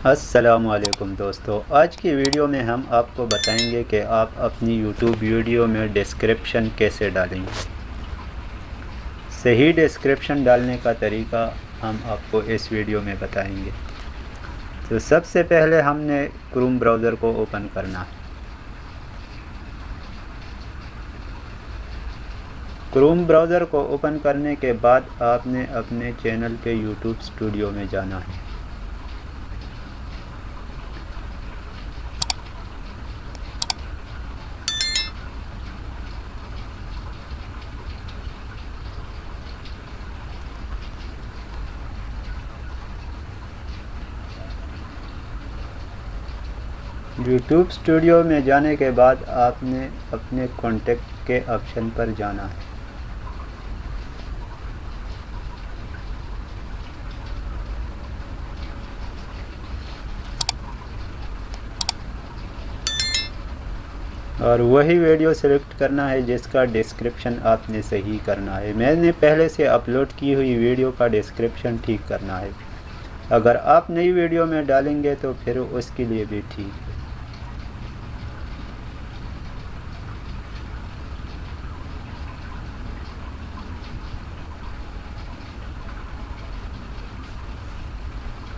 السلام علیکم دوستو، آج کی ویڈیو میں ہم آپ کو بتائیں گے کہ آپ اپنی یوٹیوب ویڈیو میں ڈسکرپشن کیسے ڈالیں گے۔ صحیح ڈسکرپشن ڈالنے کا طریقہ ہم آپ کو اس ویڈیو میں بتائیں گے۔ تو سب سے پہلے ہم نے کروم براؤزر کو اوپن کرنا ہے۔ کروم براؤزر کو اوپن کرنے کے بعد آپ نے اپنے چینل کے یوٹیوب اسٹوڈیو میں جانا ہے۔ یوٹیوب اسٹوڈیو میں جانے کے بعد آپ نے اپنے کانٹیکٹ کے آپشن پر جانا ہے۔ اور وہی ویڈیو سلیکٹ کرنا ہے جس کا ڈسکرپشن آپ نے صحیح کرنا ہے۔ میں نے پہلے سے اپلوڈ کی ہوئی ویڈیو کا ڈسکرپشن ٹھیک کرنا ہے۔ اگر آپ نئی ویڈیو میں ڈالیں گے تو پھر اس کے لیے بھی ٹھیک ہے۔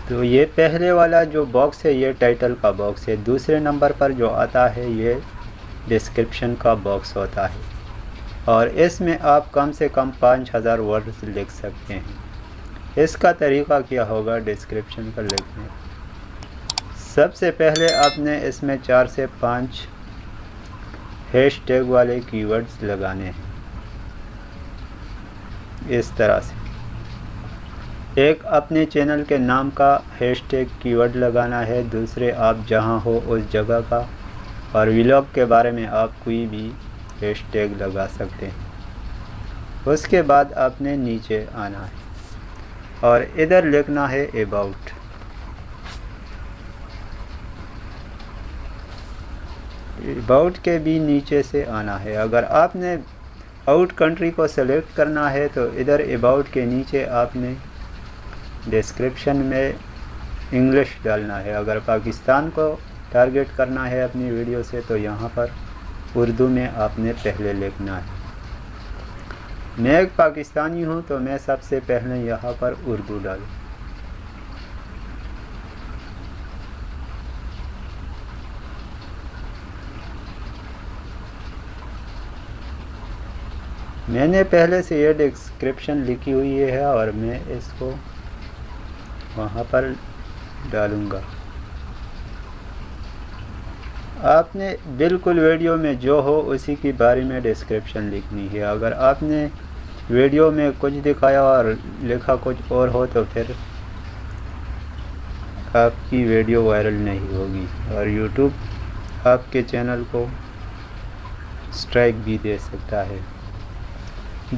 تو یہ پہلے والا جو باکس ہے یہ ٹائٹل کا باکس ہے۔ دوسرے نمبر پر جو آتا ہے یہ ڈسکرپشن کا باکس ہوتا ہے، اور اس میں آپ کم سے کم 5000 ورڈز لکھ سکتے ہیں۔ اس کا طریقہ کیا ہوگا ڈسکرپشن کا لکھنے؟ سب سے پہلے آپ نے اس میں 4 سے 5 ہیش ٹیگ والے کی ورڈز لگانے ہیں، اس طرح سے۔ ایک اپنے چینل کے نام کا ہیش ٹیگ کی ورڈ لگانا ہے، دوسرے آپ جہاں ہو اس جگہ کا، اور ولاگ کے بارے میں آپ کوئی بھی ہیش ٹیگ لگا سکتے ہیں۔ اس کے بعد آپ نے نیچے آنا ہے اور ادھر لکھنا ہے اباؤٹ۔ اباؤٹ کے بھی نیچے سے آنا ہے۔ اگر آپ نے آؤٹ کنٹری کو سلیکٹ کرنا ہے تو ادھر اباؤٹ کے نیچے آپ نے ڈسکرپشن میں انگلش ڈالنا ہے۔ اگر پاکستان کو ٹارگٹ کرنا ہے اپنی ویڈیو سے تو یہاں پر اردو میں آپ نے پہلے لکھنا ہے۔ میں ایک پاکستانی ہوں تو میں سب سے پہلے یہاں پر اردو ڈالوں۔ میں نے پہلے سے یہ ڈسکرپشن لکھی ہوئی ہے اور میں اس کو وہاں پر ڈالوں گا۔ آپ نے بالکل ویڈیو میں جو ہو اسی کے بارے میں ڈسکرپشن لکھنی ہے۔ اگر آپ نے ویڈیو میں کچھ دکھایا اور لکھا کچھ اور ہو تو پھر آپ کی ویڈیو وائرل نہیں ہوگی اور یوٹیوب آپ کے چینل کو اسٹرائک بھی دے سکتا ہے۔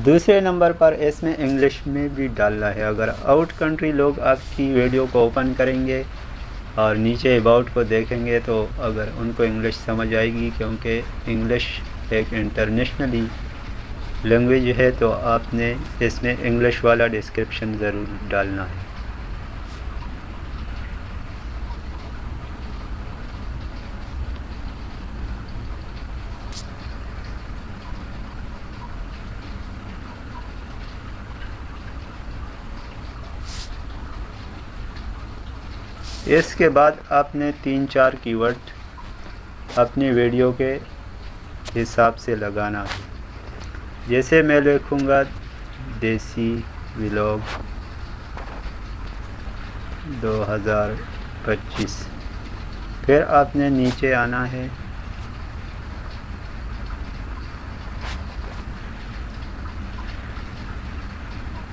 دوسرے نمبر پر اس میں انگلش میں بھی ڈالنا ہے۔ اگر آؤٹ کنٹری لوگ آپ کی ویڈیو کو اوپن کریں گے اور نیچے اباؤٹ کو دیکھیں گے تو اگر ان کو انگلش سمجھ آئے گی، کیونکہ انگلش ایک انٹرنیشنلی لینگویج ہے، تو آپ نے اس میں انگلش والا ڈسکرپشن ضرور ڈالنا ہے۔ اس کے بعد آپ نے 3-4 کی ورڈ اپنی ویڈیو کے حساب سے لگانا ہے۔ جیسے میں لکھوں گا دیسی ولاگ 2025، پھر آپ نے نیچے آنا ہے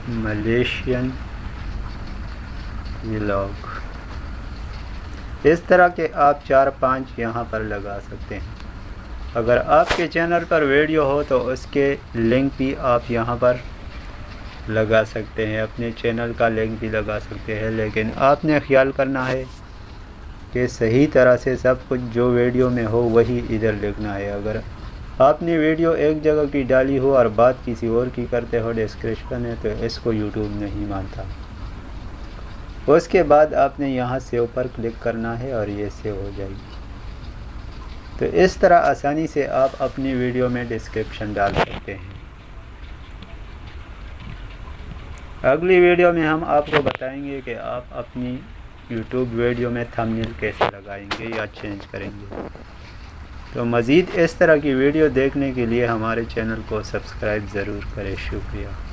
ملیشین ولاگ۔ اس طرح کے آپ 4-5 یہاں پر لگا سکتے ہیں۔ اگر آپ کے چینل پر ویڈیو ہو تو اس کے لنک بھی آپ یہاں پر لگا سکتے ہیں، اپنے چینل کا لنک بھی لگا سکتے ہیں، لیکن آپ نے خیال کرنا ہے کہ صحیح طرح سے سب کچھ جو ویڈیو میں ہو وہی ادھر لکھنا ہے۔ اگر آپ نے ویڈیو ایک جگہ کی ڈالی ہو اور بات کسی اور کی کرتے ہو ڈسکرپشن ہے تو اس کو یوٹیوب نہیں مانتا۔ اس کے بعد آپ نے یہاں سیو پر کلک کرنا ہے اور یہ سیو ہو جائے گی۔ تو اس طرح آسانی سے آپ اپنی ویڈیو میں ڈسکرپشن ڈال سکتے ہیں۔ اگلی ویڈیو میں ہم آپ کو بتائیں گے کہ آپ اپنی یوٹیوب ویڈیو میں تھمبنیل کیسے لگائیں گے یا چینج کریں گے۔ تو مزید اس طرح کی ویڈیو دیکھنے کے لیے ہمارے چینل کو سبسکرائب ضرور کریں۔ شکریہ۔